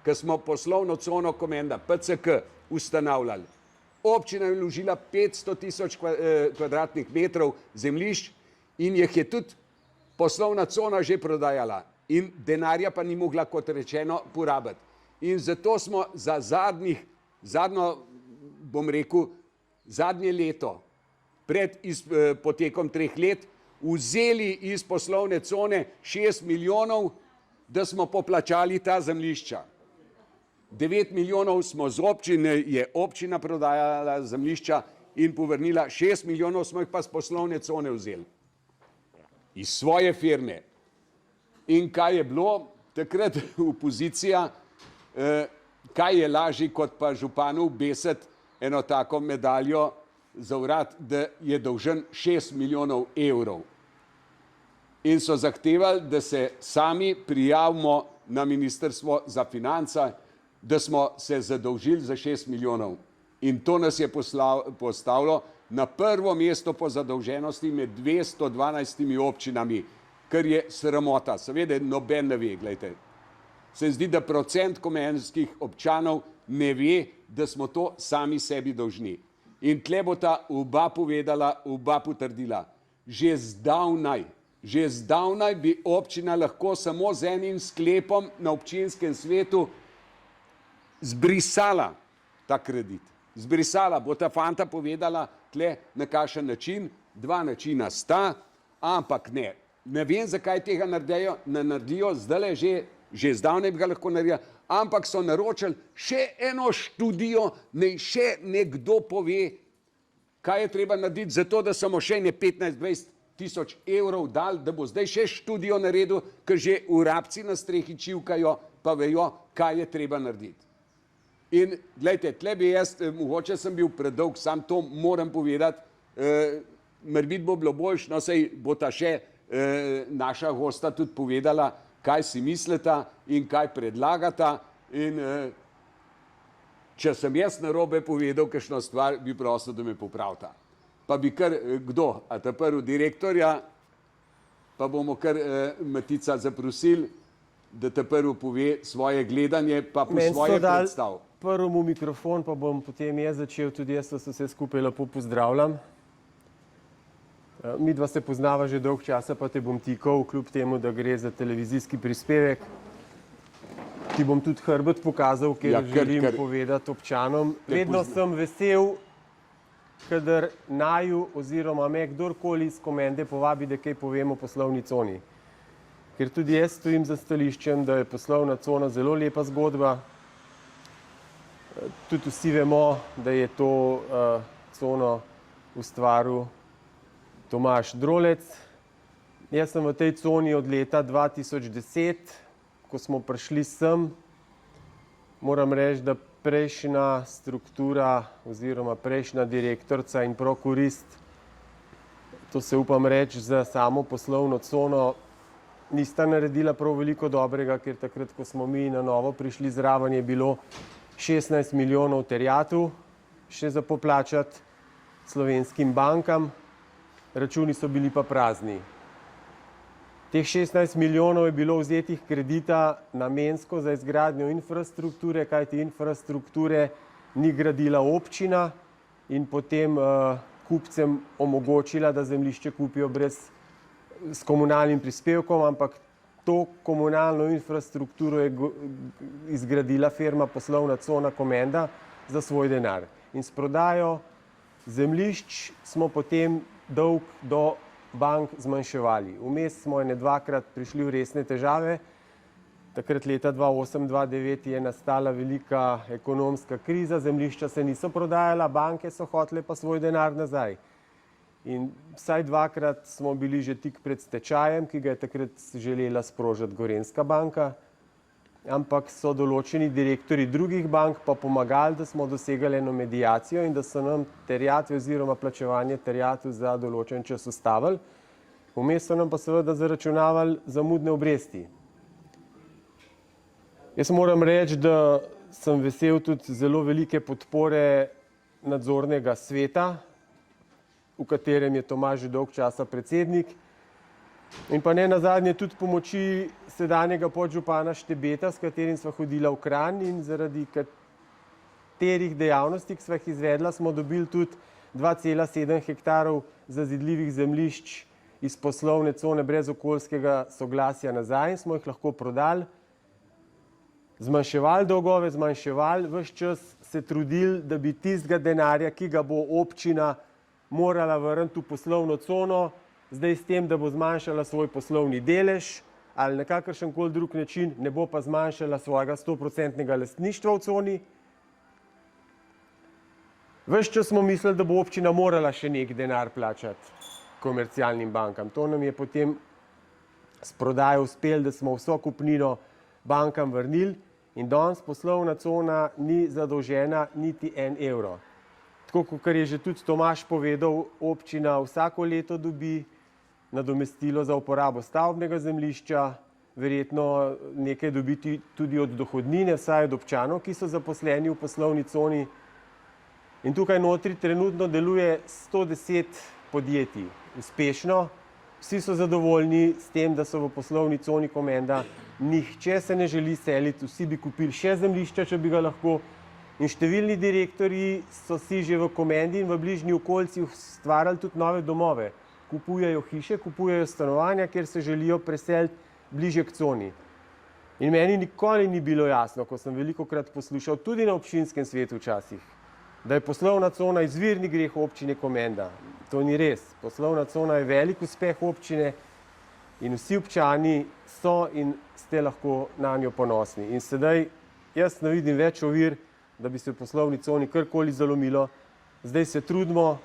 ko smo poslovno cono Komenda, PCK, ustanavljali, občina je vložila 500.000 kvadratnih metrov zemljišč in jih je tudi poslovna cona že prodajala in denarja pa ni mogla, kot rečeno, porabiti. In zato smo za zadnje leto, pred potekom 3 let, vzeli iz poslovne cone 6 milijonov, da smo poplačali ta zemljišča. 9 milijonov smo z občine, je občina prodajala zemljišča in povrnila, 6 milijonov smo jih pa z poslovne cone vzeli. Iz svoje firme. In kaj je bilo takrat opozicija, kaj je lažje kot pa županu beseti eno tako medaljo za vrat, da je dolžen 6 milijonov evrov. In so zahtevali, da se sami prijavimo na Ministrstvo za finance, da smo se zadolžili za 6 milijonov. In to nas je postavilo na prvo mesto po zadolženosti med 212 občinami, kar je sramota. Seveda noben ne ve, gledajte. Se zdi, da procent komenskih občanov ne ve, da smo to sami sebi dolžni. In tle bo ta oba povedala, oba potrdila. Že zdavnaj bi občina lahko samo z enim sklepom na občinskem svetu zbrisala ta kredit. Zbrisala, bo ta fanta povedala tle na kakšen način, 2 načina sta, ampak ne. Ne vem, zakaj tega ne naredijo, zdaj že zdavnaj bi ga lahko naredila, ampak so naročili še eno študijo, naj še nekdo pove, kaj je treba narediti, zato da samo še ne 15-20 tisoč evrov dal, da bo zdaj še študijo naredil, ker že vrabci na strehi čivkajo, pa vejo, kaj je treba narediti. In gledajte, tle bi jaz, mogoče sem bil predolg, sam to moram povedati, morebiti bo bilo boljše, no sej bo ta še naša gosta tudi povedala, kaj si mislita in kaj predlagata. In če sem jaz narobe povedal kakšno stvar, bi prosil, da me popravita. Pa bi kar kdo, a ta prvi direktorja, pa bomo kar Matica zaprosili, da ta prvi pove svoje gledanje, pa po svoje predstav. Prvemu mikrofon, pa bom potem jaz začel, tudi jaz vas vse skupaj lepo pozdravljam. Midva se poznava že dolg časa, pa te bom tikal, kljub temu, da gre za televizijski prispevek. Ti bom tudi hrbet pokazal, ker želim povedati občanom. Vedno sem vesel, kadar naju oziroma me kdorkoli iz Komende povabi, da kaj povemo o poslovni coni. Ker tudi jaz stojim za stališčem, da je poslovna cona zelo lepa zgodba. Tudi vsi vemo, da je to cono ustvaril Tomaž Drolec. Jaz sem v tej coni od leta 2010, ko smo prišli sem. Moram reči, da prejšnja struktura oziroma prejšnja direktorica in prokurist, to se upam reči za samo poslovno cono, nista naredila prav veliko dobrega, ker takrat, ko smo mi na novo prišli zraven, je bilo 16 milijonov terjatev še za poplačati slovenskim bankam, računi so bili pa prazni. Teh 16 milijonov je bilo vzetih kredita namensko za izgradnjo infrastrukture, kajti infrastrukture ni gradila občina in potem kupcem omogočila, da zemljišče kupijo s komunalnim prispevkom, ampak to komunalno infrastrukturo je izgradila firma Poslovna cona Komenda za svoj denar. In s prodajo zemljišč smo potem dolg do bank zmanjševali. Vmes smo ene dvakrat prišli v resne težave. Takrat leta 2008-2009 je nastala velika ekonomska kriza, zemljišča se niso prodajala, banke so hotele pa svoj denar nazaj. In vsaj dvakrat smo bili že tik pred stečajem, ki ga je takrat želela sprožiti Gorenjska banka, ampak so določeni direktorji drugih bank pa pomagali, da smo dosegali eno mediacijo in da so nam terjatve oziroma plačevanje terjatev za določen čas ustavili. Vmes so nam pa seveda zaračunavali zamudne obresti. Jaz moram reči, da sem vesel tudi zelo velike podpore nadzornega sveta, v katerem je Tomaž že dolg časa predsednik. In pa ne nazadnje tudi pomoči sedanjega podžupana Štebeta, s katerim sva hodila v Kranj in zaradi katerih dejavnosti, ki sva jih izvedla, smo dobili tudi 2,7 hektarov zazidljivih zemljišč iz poslovne cone brez okoljskega soglasja nazaj in smo jih lahko prodali, zmanjševali dolgove, zmanjševali, ves čas se trudili, da bi tistega denarja, ki ga bo občina morala vrniti v poslovno cono, zdaj s tem, da bo zmanjšala svoj poslovni delež ali na kakršenkoli drug način, ne bo pa zmanjšala svojega 100-procentnega lastništva v coni. Ves čas smo mislili, da bo občina morala še nek denar plačati komercialnim bankam. To nam je potem s prodajo uspelo, da smo vso kupnino bankam vrnili in danes poslovna cona ni zadolžena niti 1 evro. Tako, kot je že tudi Tomaž povedal, občina vsako leto dobi nadomestilo za uporabo stavbnega zemljišča, verjetno nekaj dobiti tudi od dohodnine, vsaj od občanov, ki so zaposleni v poslovni coni. In tukaj notri trenutno deluje 110 podjetij. Uspešno, vsi so zadovoljni s tem, da so v poslovni coni Komenda. Nihče se ne želi seliti, vsi bi kupili še zemljišča, če bi ga lahko. In številni direktorji so si že v Komendi in v bližnji okolici ustvarjali tudi nove domove. Kupujejo hiše, kupujejo stanovanja, kjer se želijo preseliti bližje k coni. In meni nikoli ni bilo jasno, ko sem velikokrat poslušal, tudi na občinskem svetu včasih, da je poslovna cona izvirni greh občine Komenda. To ni res. Poslovna cona je velik uspeh občine in vsi občani so in ste lahko na njo ponosni. In sedaj jaz ne vidim več ovir, da bi se v poslovni coni karkoli zalomilo. Zdaj se trudimo,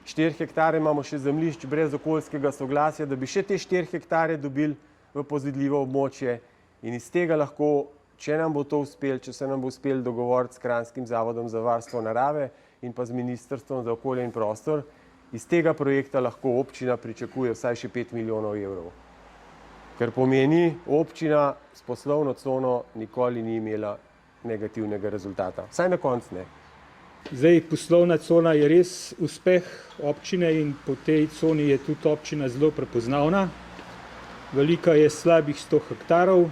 4 hektare imamo še zemljišč brez okoljskega soglasja, da bi še te 4 hektare dobili v pozidljivo območje in iz tega lahko, če nam bo to uspelo, če se nam bo uspelo dogovoriti s Kranjskim zavodom za varstvo narave in pa z Ministrstvom za okolje in prostor, iz tega projekta lahko občina pričakuje vsaj še 5 milijonov evrov. Kar pomeni, občina s poslovno cono nikoli ni imela negativnega rezultata. Vsaj na koncu ne. Zdaj, poslovna cona je res uspeh občine in po tej coni je tudi občina zelo prepoznavna. Velika je slabih 100 hektarov.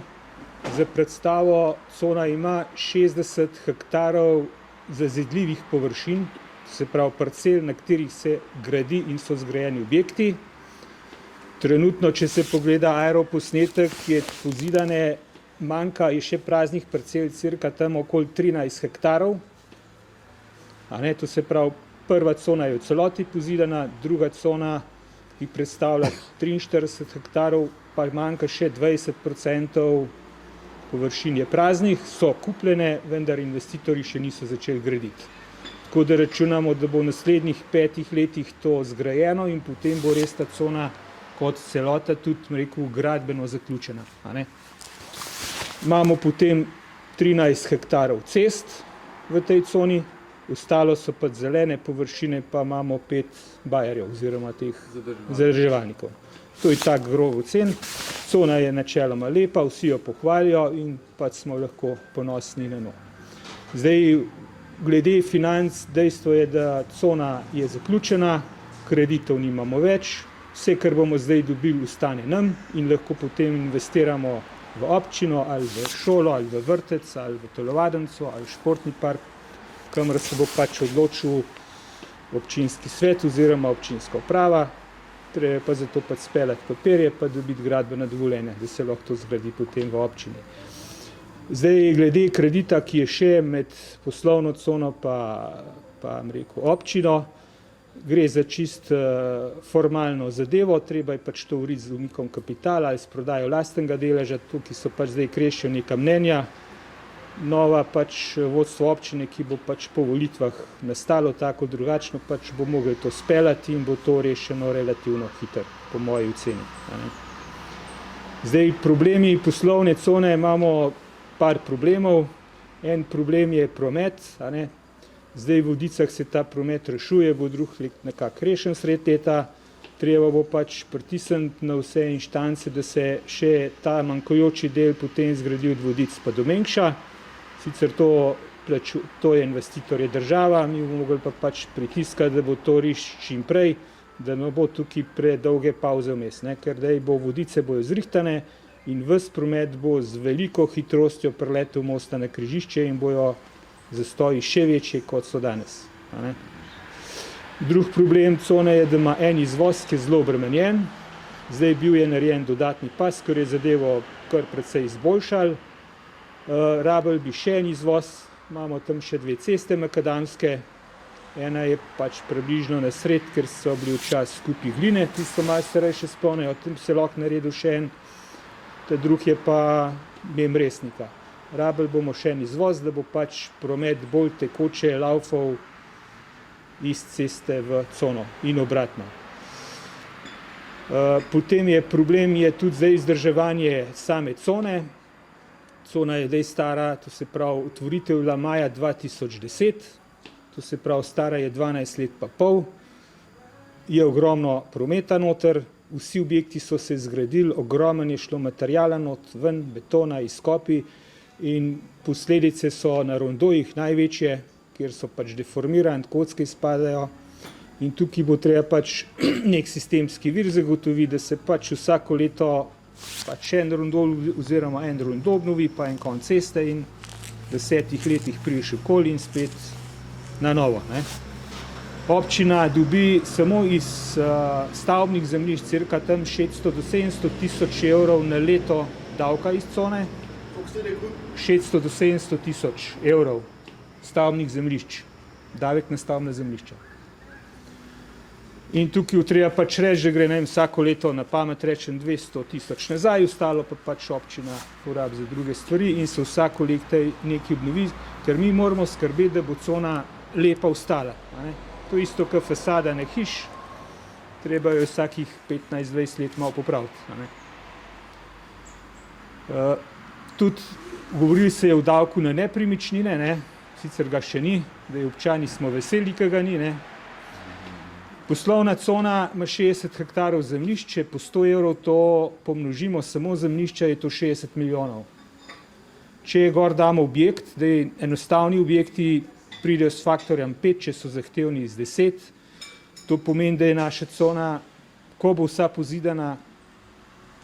Za predstavo, cona ima 60 hektarov zazidljivih površin, se pravi parcel, na katerih se gradi in so zgrajeni objekti. Trenutno, če se pogleda aeroposnetek, je pozidane, manjka je še praznih parcel, cirka tam okoli 13 hektarov. To se pravi, prva cona je v celoti pozidana, druga cona, ki predstavlja 43 hektarov, pa manjka še 20% površin je praznih, so kupljene, vendar investitorji še niso začeli graditi. Tako da računamo, da bo v naslednjih 5 letih to zgrajeno in potem bo res ta cona kot celota tudi, rekel, gradbeno zaključena. Imamo potem 13 hektarov cest v tej coni, ostalo so pa zelene površine, pa imamo 5 bajerjev oziroma teh zadrževalnikov. To je tak grob ocen. Cona je načeloma lepa, vsi jo pohvalijo in pač smo lahko ponosni na njo. Zdaj, glede financ, dejstvo je, da cona je zaključena, kreditov nimamo več, vse, kar bomo zdaj dobili, ostane nam in lahko potem investiramo v občino ali v šolo ali v vrtec ali v telovadnico ali športni park, kamor se bo pač odločil občinski svet oziroma občinska uprava. Treba pa zato pač speljati papirje, pa dobiti gradbeno dovoljenje, da se lahko to zgradi potem v občini. Zdaj, glede kredita, ki je še med poslovno cono pa občino, gre za čist formalno zadevo, treba je pač to urediti z umikom kapitala ali s prodajo lastnega deleža, tukaj so pač zdaj krešijo neka mnenja. Nova pač vodstvo občine, ki bo pač po volitvah nastalo tako drugačno, pač bo mogel to speljati in bo to rešeno relativno hitro, po moji oceni. Zdaj, problemi poslovne cone, imamo par problemov. En problem je promet. Zdaj v Vodicah se ta promet rešuje, bo drug nekako rešen sred leta. Treba bo pač pritisniti na vse inštance, da se še ta manjkajoči del potem zgradi od Vodic pa do Mengša. Sicer to je investitor, je država, mi bomo mogli pa pač pritiskati, da bo to rešil čim prej, da ne bo tukaj predolge pauze vmes, ne? Ker da bo vodice bojo zrihtane in ves promet bo z veliko hitrostjo preletel mosta na križišče in bojo zastoji še večji, kot so danes. Ne? Drug problem cone je, da ima en izvoz, ki je zelo obremenjen. Zdaj bil je narejen dodatni pas, ker je zadevo kar precej izboljšal. Rabel bi še en izvoz, imamo tam še 2 ceste makadamske. Ena je pač približno na sred, ker so bili včasih skupi gline, tisto malo starejše spomnejo, tam se lahko naredil še en, ta drug je pa mem resnika. Rabel bomo še en izvoz, da bo pač promet bolj tekoče laufal iz ceste v cono in obratno. Potem je problem tudi zdaj izdrževanje same cone. Cona je zdaj stara, to se pravi, otvoritev je bila maja 2010, to se pravi, stara je 12 let pa pol, je ogromno prometa noter, vsi objekti so se zgradili, ogromen je šlo materijala not, ven, betona, izkopi in posledice so na rondojih največje, kjer so pač deformirani, kocke izpadajo in tukaj bo treba pač nek sistemski vir zagotoviti, da se pač vsako leto pač en rondol oziroma en rondo obnovi, pa en konec ceste in v 10 letih prideš okoli in spet na novo. Ne? Občina dobi samo iz stavbnih zemljišč cirka tam 600 do 700 tisoč evrov na leto davka iz cone. 600 do 700 tisoč evrov stavbnih zemljišč, davek na stavbna zemljišča. In tukaj treba pač reči, da gre vsako leto na pamet rečem 200 tisoč nazaj, ostalo pa pač občina porabi za druge stvari in se vsako leto nekaj obnovi, ker mi moramo skrbeti, da bo cona lepa ostala. To je isto kot fasada na hiš, treba jo vsakih 15-20 let malo popraviti. Tudi govorili se je o davku na nepremičnine, sicer ga še ni, da občani smo veseli, ki ga ni. Poslovna cona ima 60 hektarov zemljišče, po 100 evrov to pomnožimo samo zemljišča, je to 60 milijonov. Če gor damo objekt, da je enostavni objekti pridejo s faktorjem 5, če so zahtevni z 10, to pomeni, da je naša cona, ko bo vsa pozidana,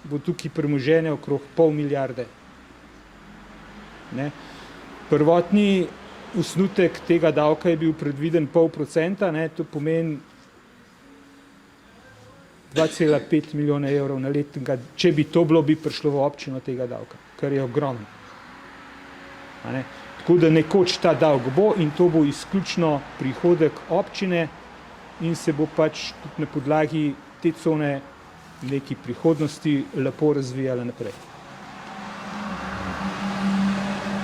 bo tukaj premoženje okrog pol milijarde. Prvotni osnutek tega davka je bil predviden 0,5%, to pomeni 2,5 milijona evrov na let, če bi to bilo, bi prišlo v občino tega davka, kar je ogromno. Tako da nekoč ta davek bo in to bo izključno prihodek občine in se bo pač tudi na podlagi te cone neki prihodnosti lepo razvijala naprej.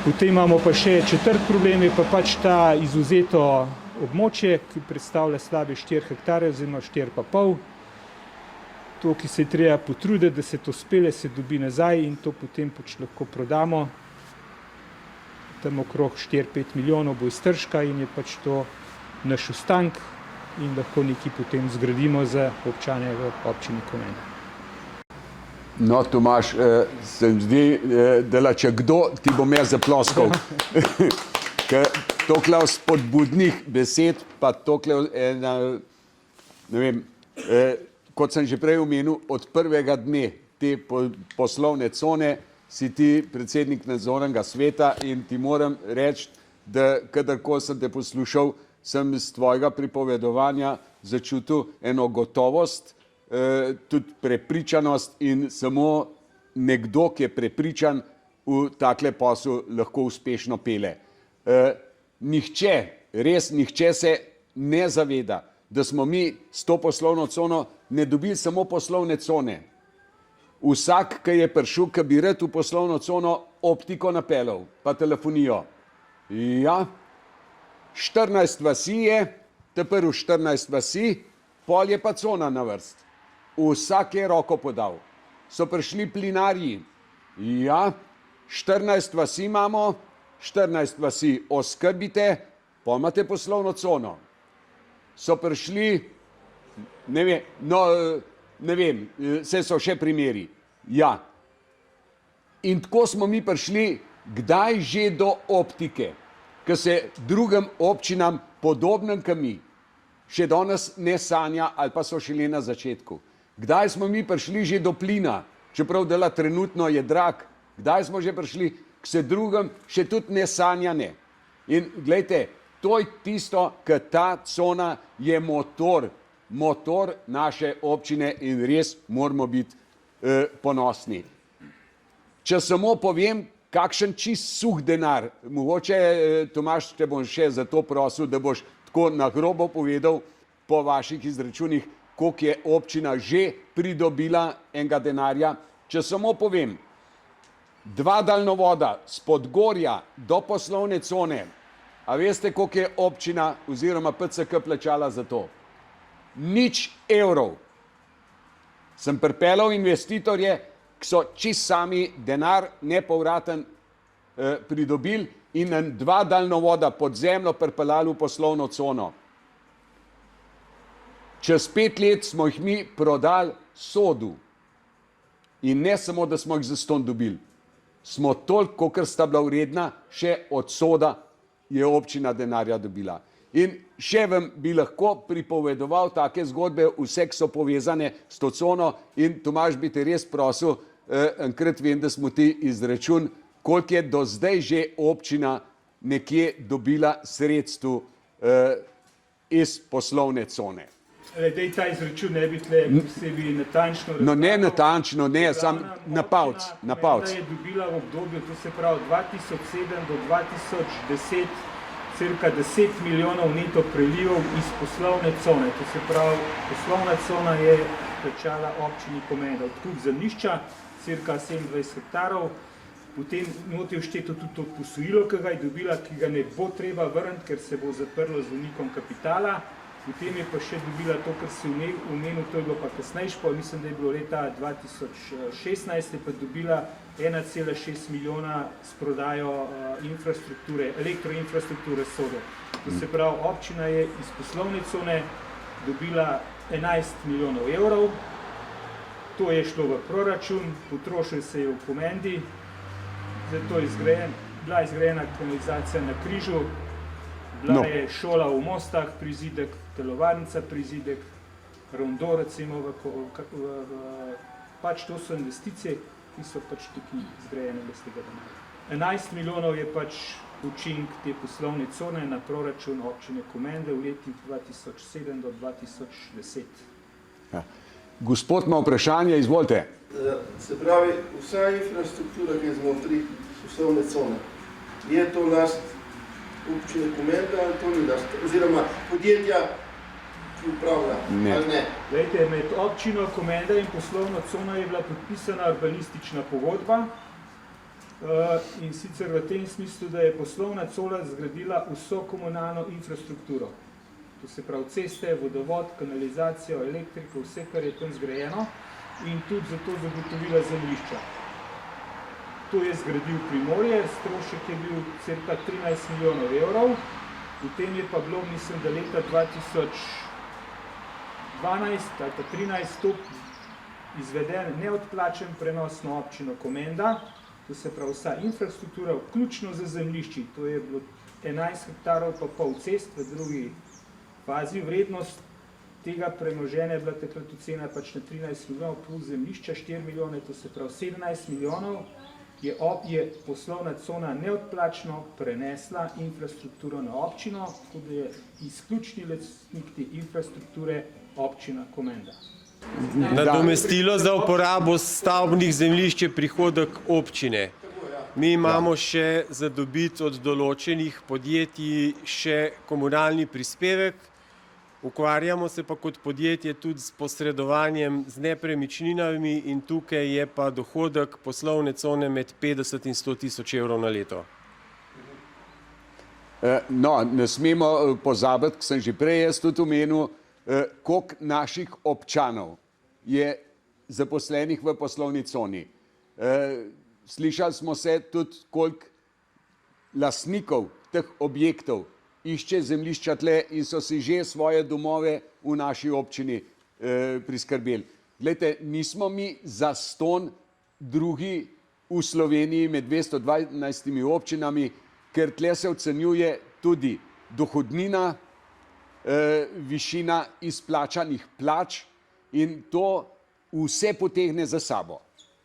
Potem imamo pa še četrt problem, je pa pač ta izvzeto območje, ki predstavlja slabe 4 hektare oziroma 4,5. To, ki se je treba potruditi, da se to spele, se dobi nazaj in to potem pač lahko prodamo. Tam okrog 4-5 milijonov bo iztržka in je pač to naš ostank in lahko nekaj potem zgradimo za občane v občini Komenj. No, Tomaž, se mi zdi, da če kdo, ti bom jaz zaploskal. Ker tokle spodbudnih besed, pa tokle ne vem, kot sem že prej omenil, od prvega dne te poslovne cone si ti predsednik nadzornega sveta in ti moram reči, da kadarkoli sem te poslušal, sem iz tvojega pripovedovanja začutil eno gotovost, tudi prepričanost in samo nekdo, ki je prepričan, v takle posel lahko uspešno pele. Nihče, res nihče se ne zaveda, da smo mi s to poslovno cono ne dobili samo poslovne cone. Vsak, ki je prišel, ki bi rad v poslovno cono optiko napeljal, pa telefonijo. Ja, 14 vasi je, te prvi 14 vasi, pol je pa cona na vrst. Vsak je roko podal. So prišli plinarji. Ja, 14 vasi imamo, 14 vasi oskrbite, pol imate poslovno cono. So prišli, ne vem, vse so še primeri. Ja. In tako smo mi prišli, kdaj že do optike, ki se drugim občinam podobnem kot mi. še danes ne sanja ali pa so šele na začetku. Kdaj smo mi prišli že do plina, čeprav dela trenutno je drag, kdaj smo že prišli k vse drugem, še tudi ne sanja ne. In glejte, to je tisto, ker ta cona je motor naše občine in res moramo biti ponosni. Če samo povem, kakšen čist suh denar, mogoče, Tomaž, te bom še za to prosil, da boš tako na grobo povedal po vaših izračunih, koliko je občina že pridobila enega denarja. Če samo povem, 2 daljnovoda z Podgorja do poslovne cone, a veste, koliko je občina oziroma PCK plačala za to? 0 evrov. Sem pripeljal investitorje, ki so čist sami denar nepovraten pridobili in 2 daljnovoda pod zemljo pripeljali v poslovno cono. Čez 5 let smo jih mi prodali sodu. In ne samo, da smo jih zastonj dobili. Smo toliko, kolikor sta bila vredna, še od soda je občina denarja dobila. In še vam bi lahko pripovedoval take zgodbe, vse, ki so povezane s to cono, in Tomaž bi te res prosil, enkrat vem, da smo ti izračun, koliko je do zdaj že občina nekje dobila sredstv iz poslovne cone. Dej ta izračun ne bi tle posebej natančno No ne natančno, ne, sam na palc. Komenda je dobila v obdobju, to se pravi 2007 do 2010, cirka 10 milijonov neto prelivov iz poslovne cone. To se pravi, poslovna cona je plačala občini Komenda odkup zemljišča, cirka 27 hektarov, potem noti je všteto tudi to posojilo, ki ga je dobila, ki ga ne bo treba vrniti, ker se bo zaprlo z unikom kapitala. Potem je pa še dobila to, kar si omenil, to je bilo pa kasnejš, pa mislim, da je bilo leta 2016, je pa dobila 1,6 milijona s prodajo infrastrukture, elektroinfrastrukture SODO. To se pravi, občina je iz poslovne cone dobila 11 milijonov evrov, to je šlo v proračun, potrošil se je v Komendi, zato je bila izgrajena kanalizacija na Križu, bila je šola v Mostah, prizidek, telovadnica prizidek, rondo recimo, pač to so investicije, ki so pač tukaj zgrajene bez tega denarja. 11 milijonov je pač učink te poslovne cone na proračun občine Komende v letih 2007 do 2010. Ja. Gospod ima vprašanje, izvolite. Se pravi, vsa infrastruktura, ki je znotraj poslovne cone, je to last občine Komenda ali to ni last, oziroma podjetja, ki upravlja, ali ne? Glejte, med občino Komenda in poslovno cono je bila podpisana urbanistična pogodba in sicer v tem smislu, da je poslovna cona zgradila vso komunalno infrastrukturo. To se pravi ceste, vodovod, kanalizacijo, elektriko, vse, kar je tam zgrajeno in tudi zato zagotovila zemljišča. To je zgradil Primorje, strošek je bil cirka 13 milijonov evrov, potem je pa bilo, mislim, da leta 2012 ali pa 2013 to izveden neodplačen prenos na občino Komenda, to se pravi vsa infrastruktura, vključno za zemljišči, to je bilo 11 hektarov pa pol cest v drugi fazi, vrednost tega premoženja je bila takrat ocena pač na 13 milijonov plus zemljišča 4 milijone, to se pravi 17 milijonov, je poslovna cona neodplačno prenesla infrastrukturo na občino, tako da je izključni lastnik te infrastrukture občina Komenda. Nadomestilo za uporabo stavbnih zemljišč je prihodek občine. Mi imamo še za dobiti od določenih podjetij še komunalni prispevek, ukvarjamo se pa kot podjetje tudi s posredovanjem z nepremičninami in tukaj je pa dohodek poslovne cone med 50 in 100 tisoč evrov na leto. No, ne smemo pozabiti, ko sem že prej jaz tudi omenil, koliko naših občanov je zaposlenih v poslovni coni. Slišali smo se tudi, koliko lastnikov teh objektov išče zemljišča tle in so si že svoje domove v naši občini priskrbeli. Glejte, nismo mi zastonj drugi v Sloveniji med 212 občinami, ker tle se ocenjuje tudi dohodnina, višina izplačanih plač in to vse potegne za sabo.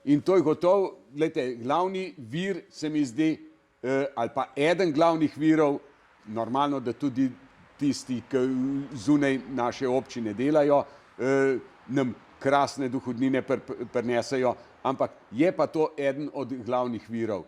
In to je gotovo, gledajte, glavni vir se mi zdi, ali pa eden glavnih virov, normalno, da tudi tisti, ki zunaj naše občine delajo, nam krasne dohodnine prinesejo, ampak je pa to eden od glavnih virov.